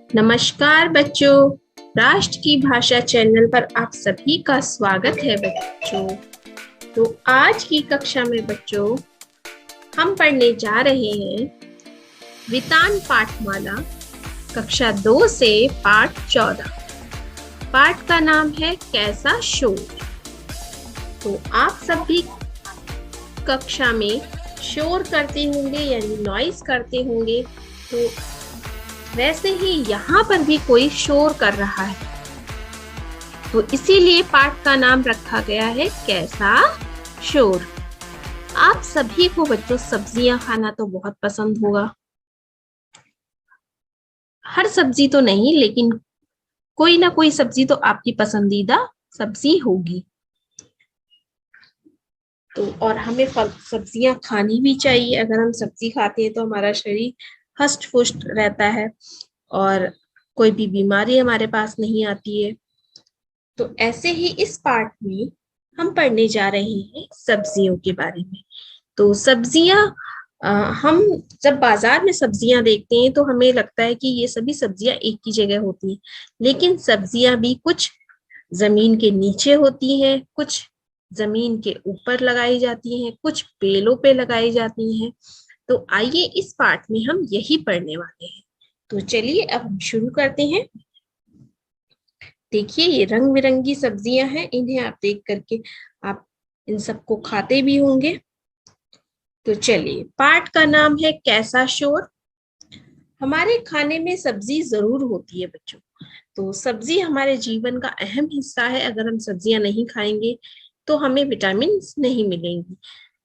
नमस्कार बच्चों, राष्ट्र की भाषा चैनल पर आप सभी का स्वागत है बच्चों। तो आज की कक्षा में बच्चों हम पढ़ने जा रहे हैं वितान पाठमाला कक्षा 2 से पाठ 14। पाठ का नाम है कैसा शोर। तो आप सभी कक्षा में शोर करते होंगे यानी नॉइज करते होंगे, तो वैसे ही यहाँ पर भी कोई शोर कर रहा है, तो इसीलिए पाठ का नाम रखा गया है कैसा शोर। आप सभी को बच्चों सब्जियां खाना तो बहुत पसंद होगा। हर सब्जी तो नहीं, लेकिन कोई ना कोई सब्जी तो आपकी पसंदीदा सब्जी होगी। तो और हमें फल सब्जियां खानी भी चाहिए। अगर हम सब्जी खाते हैं तो हमारा शरीर हष्ट पुष्ट रहता है और कोई भी बीमारी हमारे पास नहीं आती है। तो ऐसे ही इस पाठ में हम पढ़ने जा रहे हैं सब्जियों के बारे में। तो सब्जियां हम जब बाजार में सब्जियां देखते हैं तो हमें लगता है कि ये सभी सब्जियां एक ही जगह होती हैं, लेकिन सब्जियां भी कुछ जमीन के नीचे होती हैं, कुछ जमीन के ऊपर लगाई जाती हैं, कुछ बेलों पे लगाई जाती हैं। तो आइए इस पाठ में हम यही पढ़ने वाले हैं। तो चलिए अब हम शुरू करते हैं। देखिए ये रंग बिरंगी सब्जियां हैं, इन्हें आप देख करके आप इन सबको खाते भी होंगे। तो चलिए, पाठ का नाम है कैसा शोर। हमारे खाने में सब्जी जरूर होती है बच्चों। तो सब्जी हमारे जीवन का अहम हिस्सा है। अगर हम सब्जियां नहीं खाएंगे तो हमें विटामिन नहीं मिलेंगी।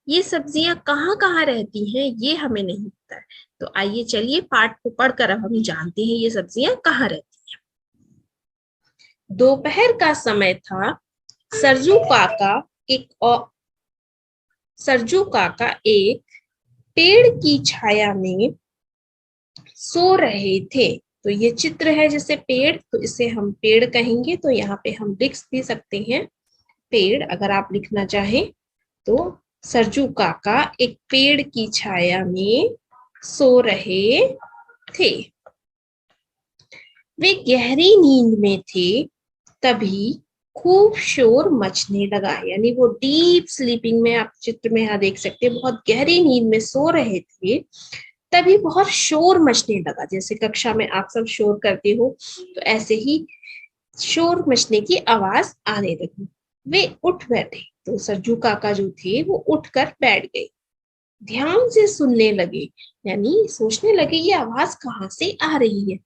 ये सब्जियां कहाँ कहाँ रहती हैं ये हमें नहीं पता है। तो आइए चलिए पाठ को पढ़कर अब हम जानते हैं ये सब्जियां कहाँ रहती हैं। दोपहर का समय था। सरजू काका एक और सरजू काका एक पेड़ की छाया में सो रहे थे। तो ये चित्र है जैसे पेड़, तो इसे हम पेड़ कहेंगे। तो यहाँ पे हम लिख भी सकते हैं पेड़, अगर आप लिखना चाहें तो। सरजू काका एक पेड़ की छाया में सो रहे थे। वे गहरी नींद में थे, तभी खूब शोर मचने लगा। यानी वो डीप स्लीपिंग में, आप चित्र में यहाँ देख सकते हैं, बहुत गहरी नींद में सो रहे थे, तभी बहुत शोर मचने लगा। जैसे कक्षा में आप सब शोर करते हो, तो ऐसे ही शोर मचने की आवाज आने लगी। वे उठ बैठे। तो सरजू काका जो थे वो उठकर बैठ गए, ध्यान से सुनने लगे, यानी सोचने लगे ये आवाज कहाँ से आ रही है।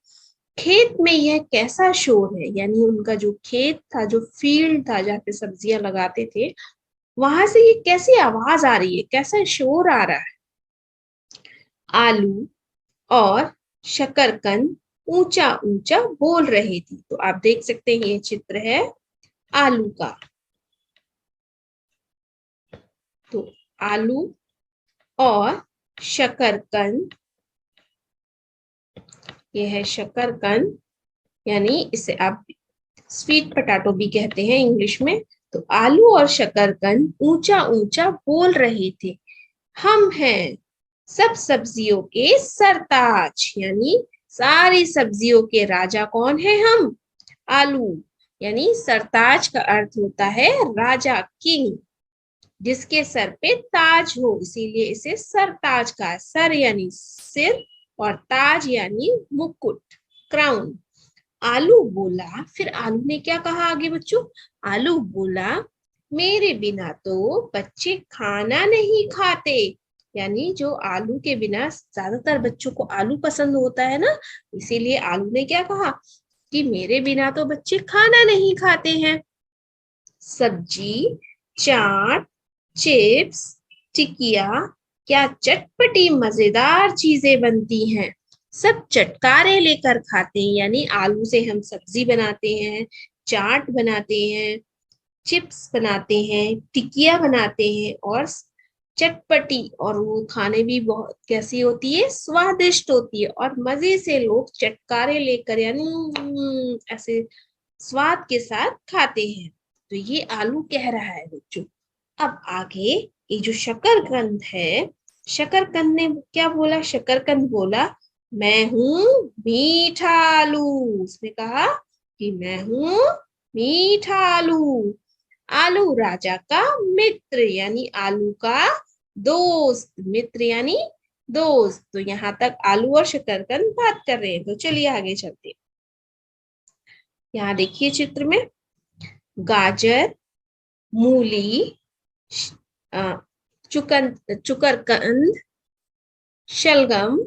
खेत में यह कैसा शोर है। यानी उनका जो खेत था, जो फील्ड था जहाँ पे सब्जियां लगाते थे, वहां से ये कैसी आवाज आ रही है, कैसा शोर आ रहा है। आलू और शकरकंद ऊंचा ऊंचा बोल रही थी। तो आप देख सकते हैं ये चित्र है आलू का। तो आलू और शकरकंद, ये है शकरकंद, यानी इसे आप स्वीट पोटैटो भी कहते हैं इंग्लिश में। तो आलू और शकरकंद ऊंचा ऊंचा बोल रहे थे, हम हैं सब सब्जियों के सरताज। यानी सारी सब्जियों के राजा कौन है? हम। आलू, यानी सरताज का अर्थ होता है राजा, किंग, जिसके सर पे ताज हो, इसीलिए इसे सरताज का। सर यानी सिर और ताज यानी मुकुट, क्राउन। आलू बोला, फिर आलू ने क्या कहा आगे बच्चों? आलू बोला, मेरे बिना तो बच्चे खाना नहीं खाते। यानी जो आलू के बिना, ज्यादातर बच्चों को आलू पसंद होता है ना, इसीलिए आलू ने क्या कहा कि मेरे बिना तो बच्चे खाना नहीं खाते हैं। सब्जी, चाट, चिप्स, टिकिया, क्या चटपटी मजेदार चीजें बनती हैं। सब चटकारे लेकर खाते हैं। यानी आलू से हम सब्जी बनाते हैं, चाट बनाते हैं, चिप्स बनाते हैं, टिकिया बनाते हैं, और चटपटी, और वो खाने भी बहुत कैसी होती है? स्वादिष्ट होती है। और मजे से लोग चटकारे लेकर, यानी ऐसे स्वाद के साथ खाते हैं। तो ये आलू कह रहा है बच्चों। अब आगे ये जो शकरकंद है, शकरकंद ने क्या बोला? शकरकंद बोला, मैं हूँ मीठा आलू। उसने कहा कि मैं हूँ मीठा आलू। आलू राजा का मित्र यानी आलू का दोस्त, मित्र यानी दोस्त। तो यहाँ तक आलू और शकरकंद बात कर रहे हैं। तो चलिए आगे चलते हैं। यहाँ देखिए चित्र में गाजर, मूली, चुकरकंद, शलगम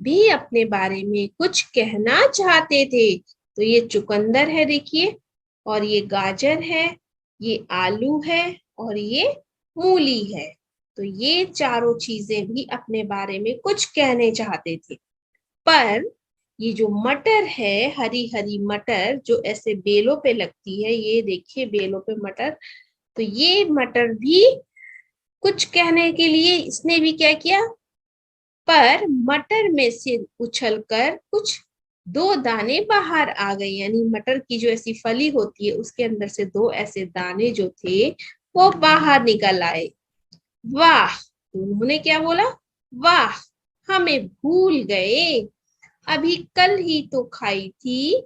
भी अपने बारे में कुछ कहना चाहते थे। तो ये चुकंदर है देखिए, और ये गाजर है, ये आलू है, और ये मूली है। तो ये चारों चीजें भी अपने बारे में कुछ कहने चाहते थे। पर ये जो मटर है, हरी हरी मटर जो ऐसे बेलों पे लगती है, ये देखिए बेलों पे मटर। तो ये मटर भी कुछ कहने के लिए इसने भी क्या किया, पर मटर में से उछलकर कुछ दो दाने बाहर आ गए। यानी मटर की जो ऐसी फली होती है उसके अंदर से दो ऐसे दाने जो थे वो बाहर निकल आए। वाह! तो उन्होंने क्या बोला, वाह, हमें भूल गए, अभी कल ही तो खाई थी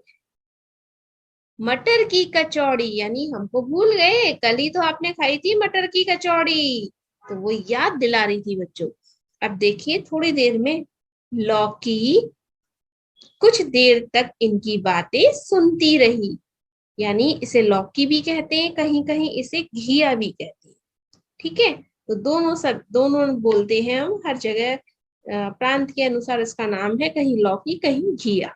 मटर की कचौड़ी। यानी हमको भूल गए, कल ही तो आपने खाई थी मटर की कचौड़ी। तो वो याद दिला रही थी बच्चों। अब देखिए थोड़ी देर में लौकी कुछ देर तक इनकी बातें सुनती रही। यानी इसे लौकी भी कहते हैं, कहीं कहीं इसे घिया भी कहते हैं। ठीक है, तो दोनों बोलते हैं हम हर जगह। प्रांत के अनुसार इसका नाम है, कहीं लौकी कहीं घिया।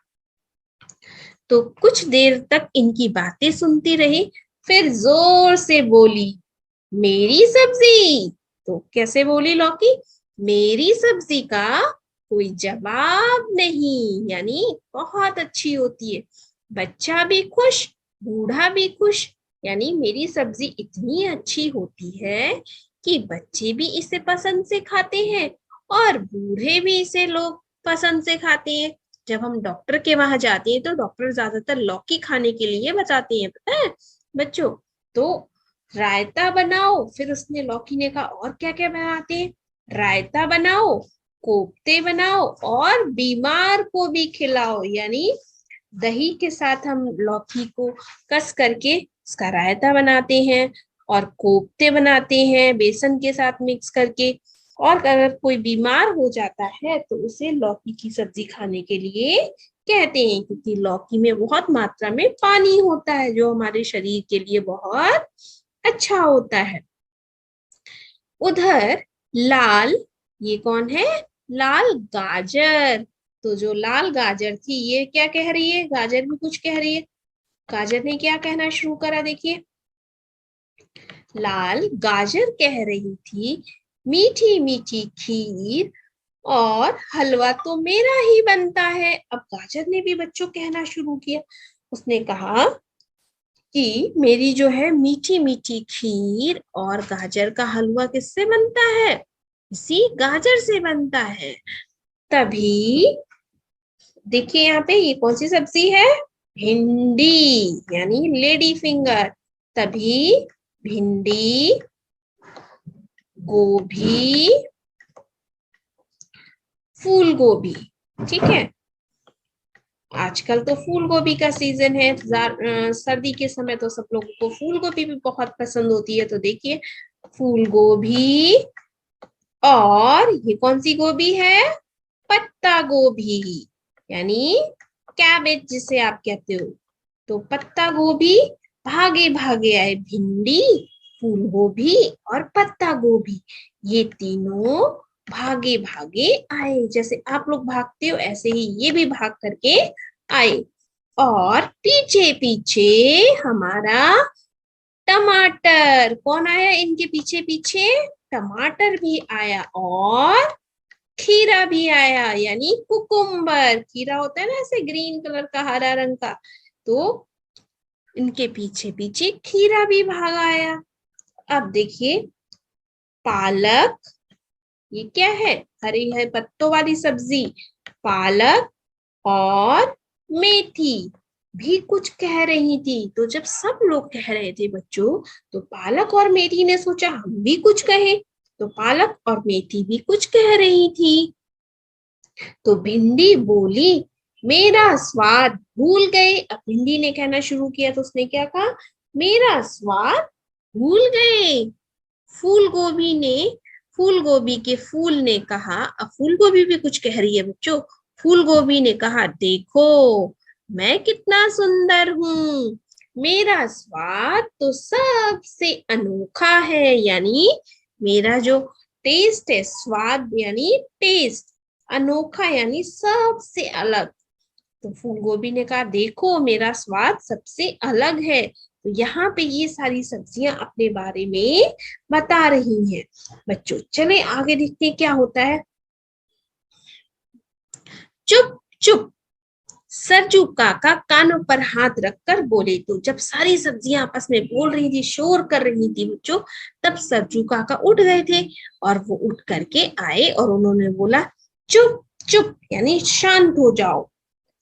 तो कुछ देर तक इनकी बातें सुनती रही, फिर जोर से बोली, मेरी सब्जी। तो कैसे बोली लौकी, मेरी सब्जी का कोई जवाब नहीं। यानी बहुत अच्छी होती है, बच्चा भी खुश, बूढ़ा भी खुश। यानी मेरी सब्जी इतनी अच्छी होती है कि बच्चे भी इसे पसंद से खाते हैं और बूढ़े भी इसे लोग पसंद से खाते हैं। जब हम डॉक्टर के वहां जाते हैं तो डॉक्टर ज्यादातर लौकी खाने के लिए बताते हैं, पता है बच्चों। तो रायता बनाओ, फिर उसने लौकी ने कहा और क्या क्या बनाते हैं, रायता बनाओ, कोफ्ते बनाओ और बीमार को भी खिलाओ। यानी दही के साथ हम लौकी को कस करके उसका रायता बनाते हैं और कोफ्ते बनाते हैं बेसन के साथ मिक्स करके। और अगर कोई बीमार हो जाता है तो उसे लौकी की सब्जी खाने के लिए कहते हैं, क्योंकि लौकी में बहुत मात्रा में पानी होता है जो हमारे शरीर के लिए बहुत अच्छा होता है। उधर लाल, ये कौन है, लाल गाजर। तो जो लाल गाजर थी ये क्या कह रही है, गाजर भी कुछ कह रही है। गाजर ने क्या कहना शुरू करा देखिए, लाल गाजर कह रही थी, मीठी मीठी खीर और हलवा तो मेरा ही बनता है। अब गाजर ने भी बच्चों कहना शुरू किया। उसने कहा कि मेरी जो है मीठी मीठी खीर और गाजर का हलवा किससे बनता है, इसी गाजर से बनता है। तभी देखिए यहाँ पे ये कौन सी सब्जी है, भिंडी यानी लेडी फिंगर। तभी भिंडी, गोभी, फूल गोभी, ठीक है, आजकल तो फूल गोभी का सीजन है। सर्दी के समय तो सब लोगों को फूल गोभी भी बहुत पसंद होती है। तो देखिए फूल गोभी, और ये कौन सी गोभी है, पत्ता गोभी यानी कैबेज जिसे आप कहते हो। तो पत्ता गोभी, भागे भागे आए भिंडी, फूल गोभी और पत्ता गोभी। ये तीनों भागे भागे आए, जैसे आप लोग भागते हो ऐसे ही ये भी भाग करके आए। और पीछे पीछे हमारा टमाटर, कौन आया इनके पीछे पीछे, टमाटर भी आया और खीरा भी आया। यानी कुकुम्बर, खीरा होता है ना ऐसे ग्रीन कलर का, हरा रंग का। तो इनके पीछे पीछे खीरा भी भाग आया। अब देखिए पालक, ये क्या है, हरी है पत्तों वाली सब्जी। पालक और मेथी भी कुछ कह रही थी। तो जब सब लोग कह रहे थे बच्चों, तो पालक और मेथी ने सोचा हम भी कुछ कहें। तो पालक और मेथी भी कुछ कह रही थी। तो भिंडी बोली, मेरा स्वाद भूल गए। अब भिंडी ने कहना शुरू किया तो उसने क्या कहा, मेरा स्वाद भूल गए। फूल गोभी ने, फूल गोभी के फूल ने कहा, अब फूल गोभी भी कुछ कह रही है बच्चों। फूल गोभी ने कहा, देखो मैं कितना सुंदर हूँ, मेरा स्वाद तो सबसे अनोखा है। यानी मेरा जो टेस्ट है, स्वाद यानी टेस्ट, अनोखा यानी सबसे अलग। तो फूल गोभी ने कहा, देखो मेरा स्वाद सबसे अलग है। तो यहाँ पे ये सारी सब्जियां अपने बारे में बता रही हैं। बच्चों चले आगे देखते हैं क्या होता है। चुप चुप, सरजू काका कानों पर हाथ रखकर बोले। तो जब सारी सब्जियां आपस में बोल रही थी, शोर कर रही थी बच्चों, तब सरजू काका उठ गए थे और वो उठ करके आए और उन्होंने बोला, चुप चुप यानी शांत हो जाओ।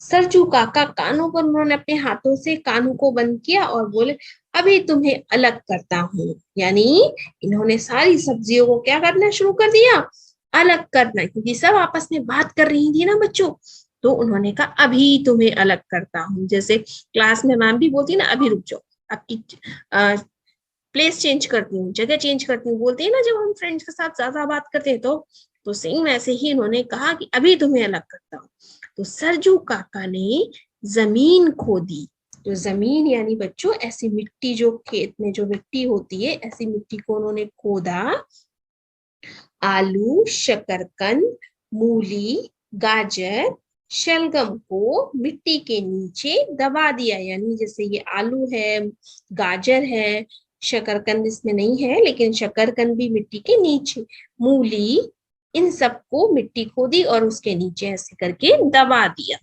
सरजू काका कानों पर उन्होंने अपने हाथों से कानों को बंद किया और बोले, अभी तुम्हें अलग करता हूँ। यानी इन्होंने सारी सब्जियों को क्या करना शुरू कर दिया, अलग करना, क्योंकि सब आपस में बात कर रही थी ना बच्चों। तो उन्होंने कहा, अभी तुम्हें अलग करता हूँ। जैसे क्लास में मैम भी बोलती है ना, अभी रुक जाओ, आपकी प्लेस चेंज करती हूँ, जगह चेंज करती हूँ, बोलते हैं ना जब हम फ्रेंड्स के साथ ज्यादा बात करते हैं। तो सेम वैसे ही इन्होंने कहा कि अभी तुम्हें अलग करता हूँ। तो सरजू काका ने जमीन खोदी। तो जमीन यानी बच्चों ऐसी मिट्टी, जो खेत में जो मिट्टी होती है, ऐसी मिट्टी को उन्होंने खोदा। आलू, शकरकंद, मूली, गाजर, शलगम को मिट्टी के नीचे दबा दिया। यानी जैसे ये आलू है, गाजर है, शकरकंद इसमें नहीं है लेकिन शकरकंद भी मिट्टी के नीचे, मूली, इन सबको मिट्टी खोदी और उसके नीचे ऐसे करके दबा दिया।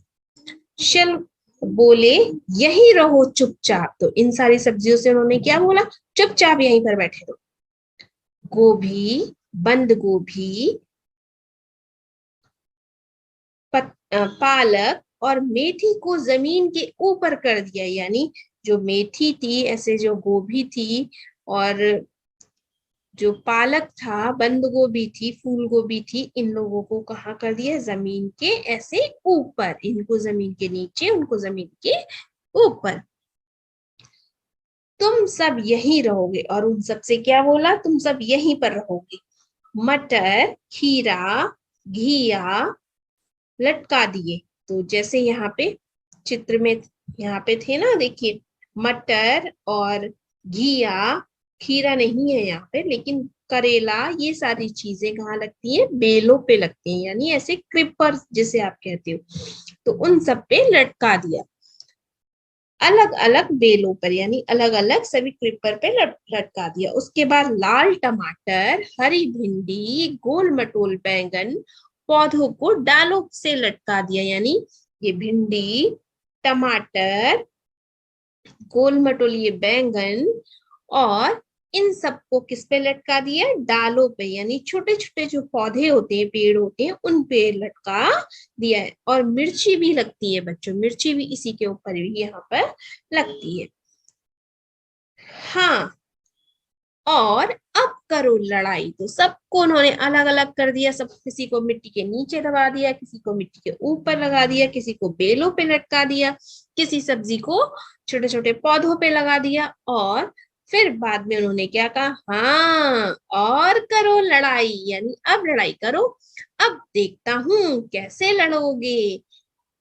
शल बोले, यही रहो चुपचाप। तो इन सारी सब्जियों से उन्होंने क्या बोला, चुपचाप यहीं पर बैठे रहो। गोभी, बंद गोभी, पालक और मेथी को जमीन के ऊपर कर दिया। यानी जो मेथी थी, ऐसे जो गोभी थी और जो पालक था, बंद गोभी थी, फूल गोभी थी, इन लोगों को कहाँ कर दिया, जमीन के ऐसे ऊपर, इनको जमीन के नीचे, उनको जमीन के ऊपर। तुम सब यहीं रहोगे। और उन सब से क्या बोला, तुम सब यहीं पर रहोगे। मटर, खीरा, घिया लटका दिए। तो जैसे यहाँ पे चित्र में यहाँ पे थे ना, देखिए मटर और घिया, खीरा नहीं है यहाँ पे, लेकिन करेला, ये सारी चीजें कहाँ लगती हैं, बेलों पे लगती हैं, यानी ऐसे क्रीपर जिसे आप कहते हो। तो उन सब पे लटका दिया, अलग अलग बेलों पर, यानी अलग अलग सभी क्रीपर पे लटका दिया। उसके बाद लाल टमाटर, हरी भिंडी, गोल मटोल बैंगन पौधों को डालों से लटका दिया। यानी ये भिंडी, टमाटर, गोल मटोल ये बैंगन, और इन सबको किस पे लटका दिया, डालों पे, यानी छोटे छोटे जो पौधे होते हैं, पेड़ होते हैं, उन पे लटका दिया है। और मिर्ची भी लगती है बच्चों, मिर्ची भी इसी के ऊपर ही यहाँ पर लगती है। हाँ, और अब करो लड़ाई। तो सबको उन्होंने अलग अलग कर दिया, सब, किसी को मिट्टी के नीचे दबा दिया, किसी को मिट्टी के ऊपर लगा दिया, किसी को बेलों पे लटका दिया, किसी सब्जी को छोटे छोटे पौधों पे लगा दिया। और फिर बाद में उन्होंने क्या कहा, हाँ और करो लड़ाई, यानी अब लड़ाई करो, अब देखता हूं कैसे लड़ोगे।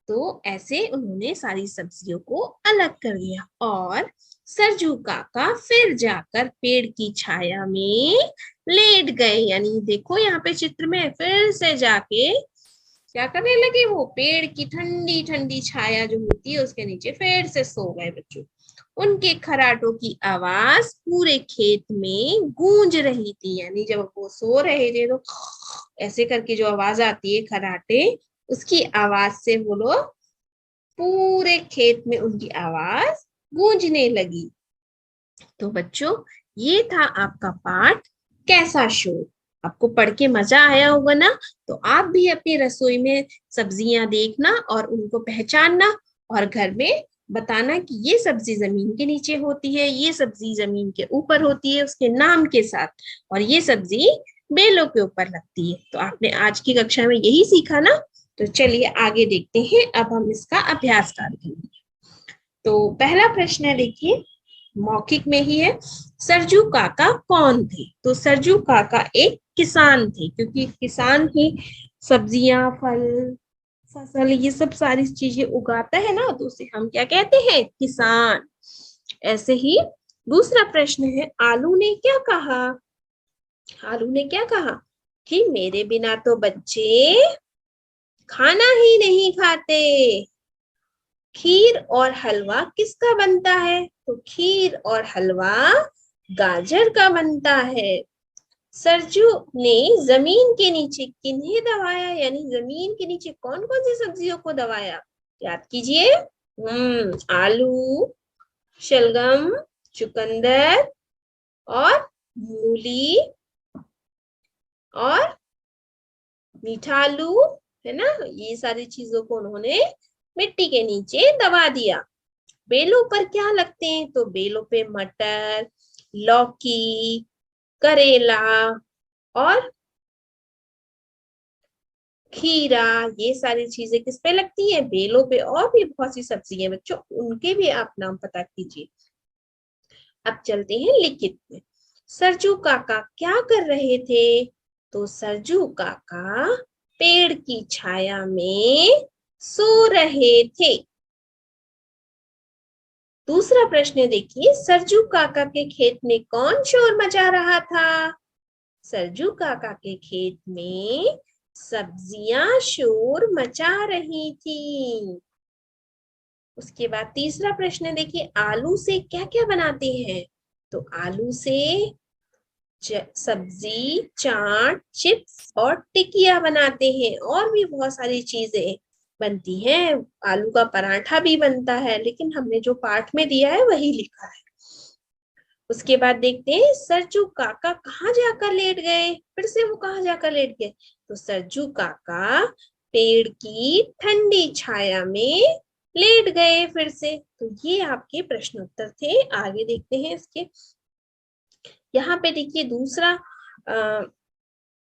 तो ऐसे उन्होंने सारी सब्जियों को अलग कर दिया और सरजू काका फिर जाकर पेड़ की छाया में लेट गए। यानी देखो यहाँ पे चित्र में फिर से जाके क्या करने लगे, वो पेड़ की ठंडी ठंडी छाया जो होती है उसके नीचे फिर से सो गए बच्चों। उनके खराटों की आवाज पूरे खेत में गूंज रही थी। यानी जब वो सो रहे थे तो ऐसे करके जो आवाज आती है खराटे, उसकी आवाज से वो लोग, पूरे खेत में उनकी आवाज गूंजने लगी। तो बच्चों ये था आपका पाठ कैसा शोर। आपको पढ़ के मजा आया होगा ना। तो आप भी अपनी रसोई में सब्जियां देखना और उनको पहचानना और घर में बताना कि ये सब्जी जमीन के नीचे होती है, ये सब्जी जमीन के ऊपर होती है उसके नाम के साथ, और ये सब्जी बेलों के ऊपर लगती है। तो आपने आज की कक्षा में यही सीखा ना। तो चलिए आगे देखते हैं, अब हम इसका अभ्यास करेंगे। तो पहला प्रश्न है, देखिए मौखिक में ही है, सरजू काका कौन थे? तो सरजू काका एक किसान थे, क्योंकि किसान ही सब्जियां, फल, फसल, ये सब सारी चीजें उगाता है ना, तो उसे हम क्या कहते हैं? किसान। ऐसे ही दूसरा प्रश्न है, आलू ने क्या कहा? आलू ने क्या कहा कि मेरे बिना तो बच्चे खाना ही नहीं खाते। खीर और हलवा किसका बनता है? तो खीर और हलवा गाजर का बनता है। सरजू ने जमीन के नीचे किन्हें दबाया? यानी जमीन के नीचे कौन कौन सी सब्जियों को दबाया? याद कीजिए। आलू, शलगम, चुकंदर और मूली और मीठा आलू, है ना, ये सारी चीजों को उन्होंने मिट्टी के नीचे दबा दिया। बेलों पर क्या लगते हैं? तो बेलों पे मटर, लौकी, करेला और खीरा, ये सारी चीजें किस पे लगती है? बेलों पे। और भी बहुत सी सब्जी है बच्चों, उनके भी आप नाम पता कीजिए। अब चलते हैं लिखित में। सरजू काका क्या कर रहे थे? तो सरजू काका पेड़ की छाया में सो रहे थे। दूसरा प्रश्न देखिए, सरजू काका के खेत में कौन शोर मचा रहा था? सरजू काका के खेत में सब्जियां शोर मचा रही थी। उसके बाद तीसरा प्रश्न देखिए, आलू से क्या क्या बनाते हैं? तो आलू से सब्जी, चाट, चिप्स और टिकिया बनाते हैं, और भी बहुत सारी चीजें बनती हैं। आलू का पराठा भी बनता है, लेकिन हमने जो पाठ में दिया है वही लिखा है। उसके बाद देखते हैं, सरजू काका कहाँ जाकर लेट गए? फिर से वो कहाँ जाकर लेट गए? तो सरजू काका पेड़ की ठंडी छाया में लेट गए फिर से। तो ये आपके प्रश्न उत्तर थे। आगे देखते हैं इसके। यहाँ पे देखिए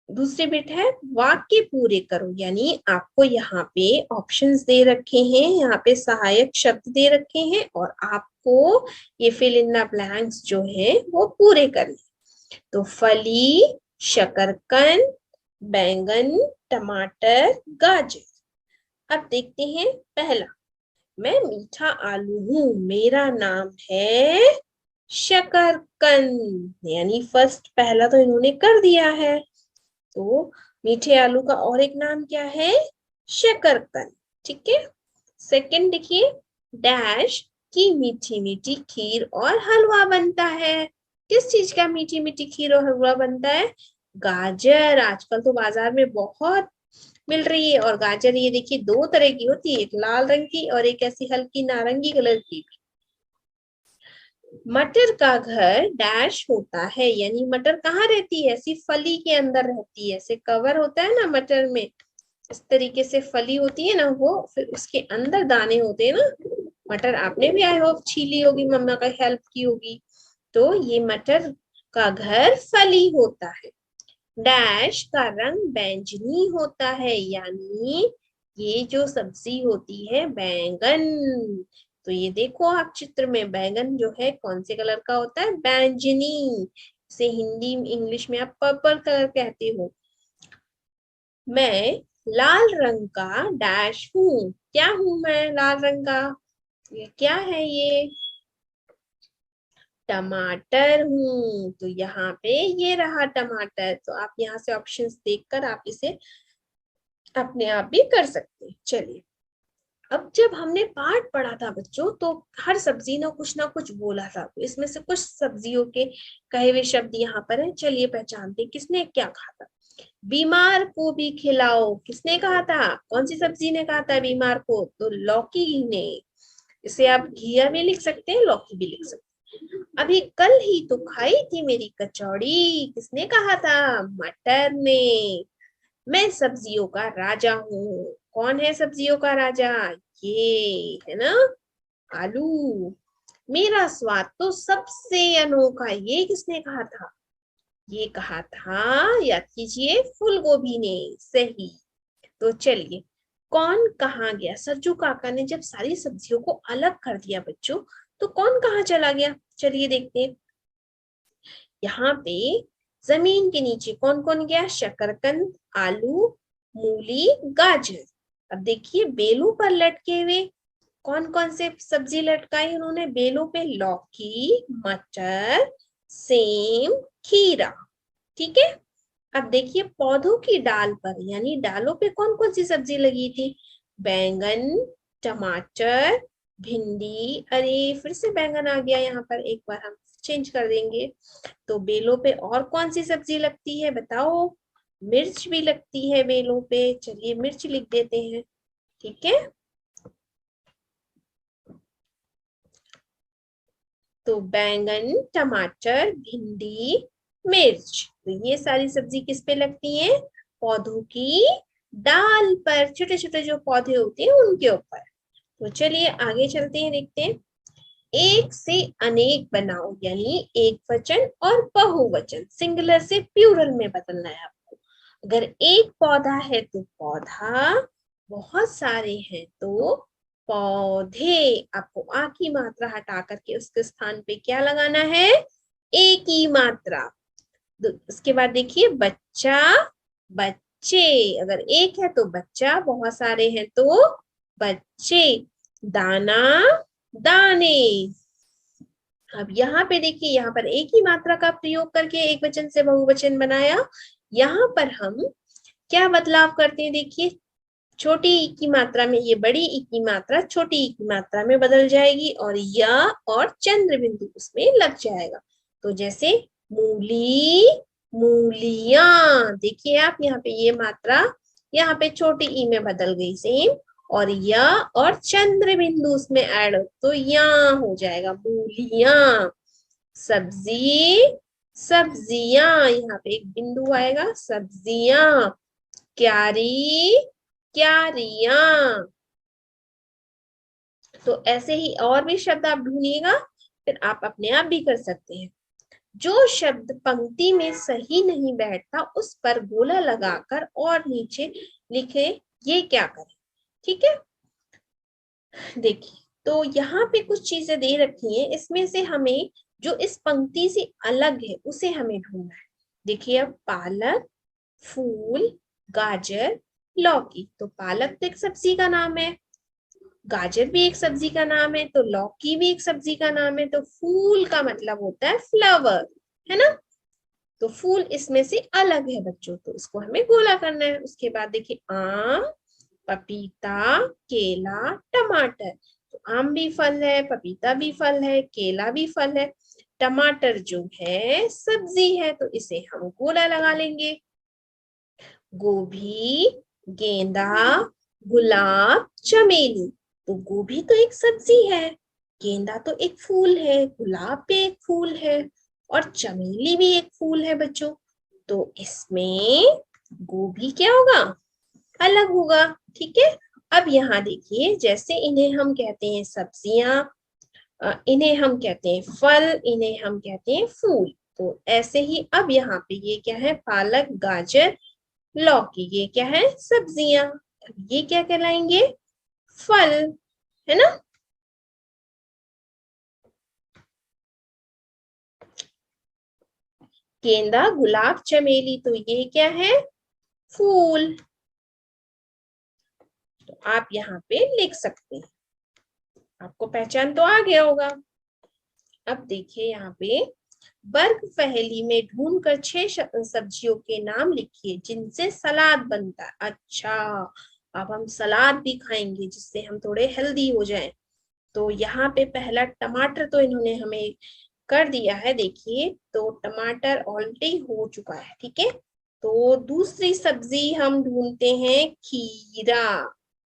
दूसरे बिट है, वाक्य पूरे करो। यानी आपको यहाँ पे ऑप्शंस दे रखे हैं, यहाँ पे सहायक शब्द दे रखे हैं, और आपको ये फिल इन द ब्लैंक्स जो है वो पूरे करने। तो फली, शकरकंद, बैंगन, टमाटर, गाजर। अब देखते हैं पहला, मैं मीठा आलू हूं, मेरा नाम है शकरकंद। यानी फर्स्ट पहला तो इन्होंने कर दिया है। तो मीठे आलू का और एक नाम क्या है? शकरकंद। ठीक है। सेकंड देखिए, डैश की मीठी मीठी खीर और हलवा बनता है। किस चीज का मीठी मीठी खीर और हलवा बनता है? गाजर। आजकल तो बाजार में बहुत मिल रही है। और गाजर ये देखिए दो तरह की होती है, एक लाल रंग की और एक ऐसी हल्की नारंगी कलर की। मटर का घर डैश होता है। यानी मटर कहाँ रहती है? ऐसी फली के अंदर रहती है, ऐसे कवर होता है ना मटर में, इस तरीके से फली होती है ना वो, फिर उसके अंदर दाने होते हैं ना। मटर आपने भी आई होप छीली होगी, मम्मा का हेल्प की होगी। तो ये मटर का घर फली होता है। डैश का रंग बैंगनी होता है। यानी ये जो सब्जी होती है बैंगन, तो ये देखो आप चित्र में, बैंगन जो है कौन से कलर का होता है? बैंगनी। इसे हिंदी इंग्लिश में आप पर्पल कलर कहते हो। मैं लाल रंग का डैश हूं। क्या हूं मैं लाल रंग का? ये क्या है? ये टमाटर हूं। तो यहाँ पे ये रहा टमाटर। तो आप यहाँ से ऑप्शंस देखकर आप इसे अपने आप भी कर सकते हैं। चलिए, अब जब हमने पाठ पढ़ा था बच्चों, तो हर सब्जी ने कुछ ना कुछ बोला था। तो इसमें से कुछ सब्जियों के कहे हुए शब्द यहाँ पर हैं। चलिए पहचानते, किसने क्या कहा था? बीमार को भी खिलाओ, किसने कहा था? कौन सी सब्जी ने कहा था बीमार को? तो लौकी ने। इसे आप घिया भी लिख सकते हैं, लौकी भी लिख सकते हैं। अभी कल ही तो खाई थी मेरी कचौड़ी, किसने कहा था? मटर ने। मैं सब्जियों का राजा हूँ। कौन है सब्जियों का राजा? ये है ना, आलू। मेरा स्वाद तो सबसे अनोखा, ये किसने कहा था? ये कहा था, याद कीजिए, फूल गोभी ने। सही। तो चलिए कौन कहाँ गया? सज्जू काका ने जब सारी सब्जियों को अलग कर दिया बच्चों, तो कौन कहाँ चला गया? चलिए देखते हैं। यहाँ पे जमीन के नीचे कौन कौन गया? शकरकंद, आलू, मूली, गाजर। अब देखिए बेलों पर लटके हुए कौन कौन से सब्जी लटकाई उन्होंने बेलों पे? लौकी, मटर, सेम, खीरा। ठीक है। अब देखिए पौधों की डाल पर यानी डालों पे कौन कौन सी सब्जी लगी थी? बैंगन, टमाटर, भिंडी। अरे फिर से बैंगन आ गया यहाँ पर, एक बार हम चेंज कर देंगे। तो बेलों पे और कौन सी सब्जी लगती है बताओ? मिर्च भी लगती है बेलों पे। चलिए मिर्च लिख देते हैं। ठीक है। तो बैंगन, टमाटर, भिंडी, मिर्च, तो ये सारी सब्जी किस पे लगती है? पौधों की डाल पर, छोटे छोटे जो पौधे होते हैं उनके ऊपर। तो चलिए आगे चलते हैं, देखते हैं। एक से अनेक बनाओ यानी एक वचन और बहुवचन, सिंगुलर से प्लूरल में बदलना है आपको। अगर एक पौधा है तो पौधा, बहुत सारे हैं तो पौधे। आपको आ की मात्रा हटा करके उसके स्थान पे क्या लगाना है? एक ही मात्रा। उसके बाद देखिए बच्चा, बच्चे। अगर एक है तो बच्चा, बहुत सारे हैं तो बच्चे। दाना, दाने। अब यहाँ पे देखिए, यहाँ पर एक ही मात्रा का प्रयोग करके एक वचन से बहुवचन बनाया। यहाँ पर हम क्या बदलाव करते हैं? देखिए छोटी ई की मात्रा में ये बड़ी ई की मात्रा छोटी ई की मात्रा में बदल जाएगी और य और चंद्र बिंदु उसमें लग जाएगा। तो जैसे मूली, मूलियां। देखिए आप यहाँ पे ये मात्रा यहाँ पे छोटी ई में बदल गई सेम, और य और चंद्र बिंदु उसमें ऐड हो तो यहाँ हो जाएगा मूलियां। सब्जी, सब्जियां। यहाँ पे एक बिंदु आएगा, सब्जियां। क्यारी, क्यारियां। तो ऐसे ही और भी शब्द आप ढूंढिएगा, फिर आप अपने आप भी कर सकते हैं। जो शब्द पंक्ति में सही नहीं बैठता उस पर गोला लगाकर और नीचे लिखे, ये क्या करें? ठीक है। देखिए तो यहाँ पे कुछ चीजें दे रखी हैं, इसमें से हमें जो इस पंक्ति से अलग है उसे हमें ढूंढना है। देखिए अब पालक, फूल, गाजर, लौकी। तो पालक तो एक सब्जी का नाम है, गाजर भी एक सब्जी का नाम है, तो लौकी भी एक सब्जी का नाम है। तो फूल का मतलब होता है फ्लावर, है ना? तो फूल इसमें से अलग है बच्चों, तो इसको हमें गोला करना है। उसके बाद देखिए आम, पपीता, केला, टमाटर। तो आम भी फल है, पपीता भी फल है, केला भी फल है, टमाटर जो है सब्जी है, तो इसे हम गोला लगा लेंगे। गोभी, गेंदा, गुलाब, चमेली। तो गोभी तो एक सब्जी है, गेंदा तो एक फूल है, गुलाब भी एक फूल है, और चमेली भी एक फूल है बच्चों। तो इसमें गोभी क्या होगा? अलग होगा। ठीक है। अब यहाँ देखिए, जैसे इन्हें हम कहते हैं सब्जियां, इन्हें हम कहते हैं फल, इन्हें हम कहते हैं फूल। तो ऐसे ही अब यहाँ पे ये क्या है? पालक, गाजर, लौकी, ये क्या है? सब्जियां। ये क्या कहलाएंगे? फल, है ना? गेंदा, गुलाब, चमेली, तो ये क्या है? फूल। तो आप यहाँ पे लिख सकते हैं। आपको पहचान तो आ गया होगा। अब देखिए यहाँ पे वर्ग पहेली में ढूंढकर 6 सब्जियों के नाम लिखिए जिनसे सलाद बनता है। अच्छा, अब हम सलाद भी खाएंगे जिससे हम थोड़े हेल्दी हो जाएं। तो यहाँ पे पहला टमाटर तो इन्होंने हमें कर दिया है, देखिए तो टमाटर ऑलरेडी हो चुका है। ठीक है। तो दूसरी सब्जी हम ढूंढते हैं खीरा।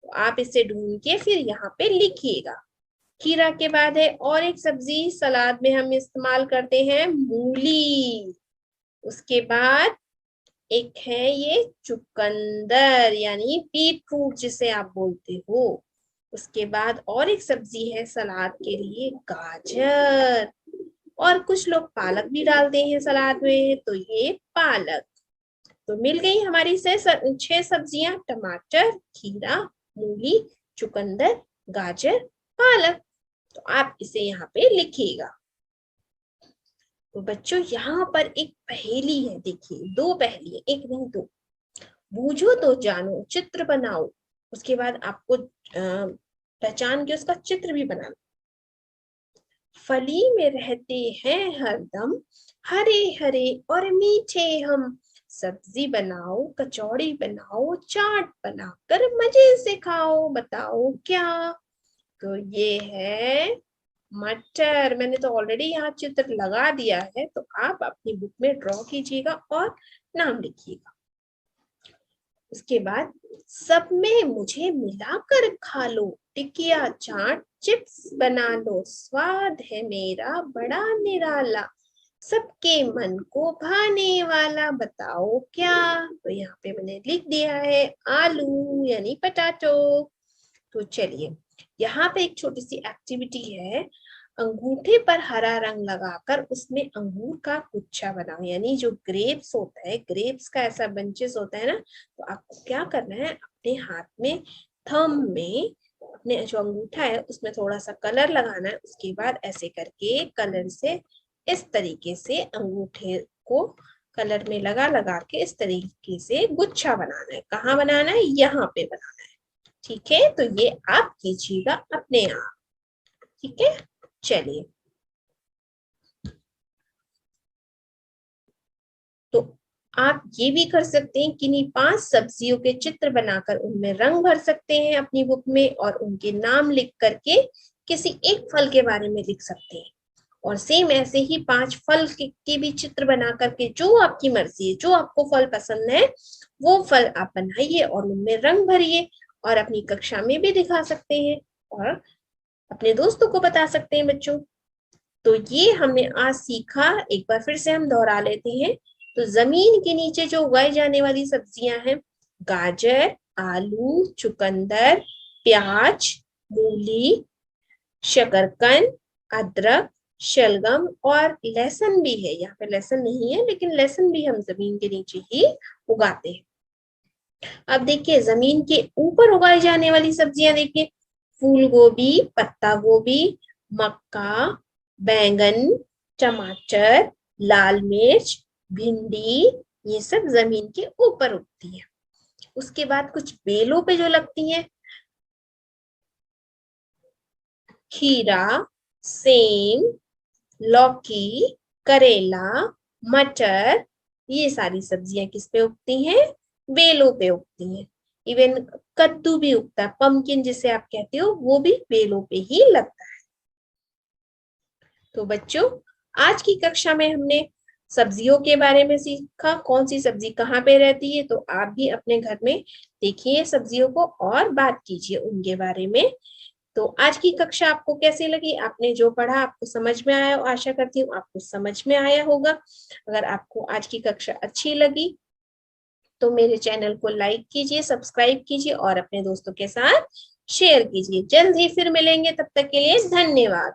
तो आप इसे ढूंढ के फिर यहाँ पे लिखिएगा। खीरा के बाद है और एक सब्जी सलाद में हम इस्तेमाल करते हैं, मूली। उसके बाद एक है ये चुकंदर यानी बीटरूट जिसे आप बोलते हो। उसके बाद और एक सब्जी है सलाद के लिए, गाजर। और कुछ लोग पालक भी डालते हैं सलाद में, तो ये पालक। तो मिल गई हमारी से 6 सब्जियां, टमाटर, खीरा, मूली, चुकंदर, गाजर, पालक। तो आप इसे यहाँ पे लिखिएगा। तो बच्चों यहाँ पर एक पहेली है, देखिए 2 पहेली है, एक नहीं 2। बूझो तो जानो चित्र बनाओ, उसके बाद आपको पहचान के उसका चित्र भी बनाना। फली में रहते हैं हरदम, हरे हरे और मीठे हम। सब्जी बनाओ, कचौड़ी बनाओ, चाट बनाकर मजे से खाओ, बताओ क्या। तो ये है मटर। मैंने तो ऑलरेडी यहाँ चित्र लगा दिया है, तो आप अपनी बुक में ड्रॉ कीजिएगा और नाम लिखिएगा। उसके बाद सब में मुझे मिलाकर खा लो, टिकिया चाट चिप्स बना लो, स्वाद है मेरा बड़ा निराला, सबके मन को भाने वाला, बताओ क्या। तो यहाँ पे मैंने लिख दिया है आलू यानी पटाटो। तो चलिए, यहाँ पे एक छोटी सी एक्टिविटी है। अंगूठे पर हरा रंग लगाकर उसमें अंगूर का गुच्छा बनाओ, यानी जो ग्रेप्स होता है, ग्रेप्स का ऐसा बंचेस होता है ना, तो आपको क्या करना है, अपने हाथ में थंब में अपने जो अंगूठा है उसमें थोड़ा सा कलर लगाना है। उसके बाद ऐसे करके कलर से इस तरीके से अंगूठे को कलर में लगा लगा के इस तरीके से गुच्छा बनाना है। कहाँ बनाना है, यहाँ पे बनाना है। ठीक है, तो ये आप कीजिएगा अपने आप। ठीक है, चलिए। तो आप ये भी कर सकते हैं, किन्हीं 5 सब्जियों के चित्र बनाकर उनमें रंग भर सकते हैं अपनी बुक में, और उनके नाम लिख करके किसी एक फल के बारे में लिख सकते हैं। और सेम ऐसे ही 5 फल के भी चित्र बना करके, जो आपकी मर्जी है, जो आपको फल पसंद है वो फल आप बनाइए और उनमें रंग भरिए, और अपनी कक्षा में भी दिखा सकते हैं और अपने दोस्तों को बता सकते हैं बच्चों। तो ये हमने आज सीखा, एक बार फिर से हम दोहरा लेते हैं। तो जमीन के नीचे जो उगाई जाने वाली सब्जियां हैं, गाजर, आलू, चुकंदर, प्याज, मूली, शकरकंद, अदरक, शलगम और लहसुन भी है। यहाँ पे लहसुन नहीं है, लेकिन लहसुन भी हम जमीन के नीचे ही उगाते हैं। अब देखिए, जमीन के ऊपर उगाई जाने वाली सब्जियां देखिए, फूल गोभी, पत्ता गोभी, मक्का, बैंगन, टमाटर, लाल मिर्च, भिंडी, ये सब जमीन के ऊपर उगती है। उसके बाद कुछ बेलों पे जो लगती हैं, खीरा, सेम, लौकी, करेला, मटर, ये सारी सब्जियां किस पे उगती हैं, बेलों पे उगती हैं। इवन कद्दू भी उगता है, पम्पकिन जिसे आप कहते हो, वो भी बेलों पे ही लगता है। तो बच्चों, आज की कक्षा में हमने सब्जियों के बारे में सीखा, कौन सी सब्जी कहाँ पे रहती है। तो आप भी अपने घर में देखिए सब्जियों को और बात कीजिए उनके बारे में। तो आज की कक्षा आपको कैसी लगी, आपने जो पढ़ा आपको समझ में आया, आशा करती हूँ आपको समझ में आया होगा। अगर आपको आज की कक्षा अच्छी लगी तो मेरे चैनल को लाइक कीजिए, सब्सक्राइब कीजिए और अपने दोस्तों के साथ शेयर कीजिए। जल्द ही फिर मिलेंगे, तब तक के लिए धन्यवाद।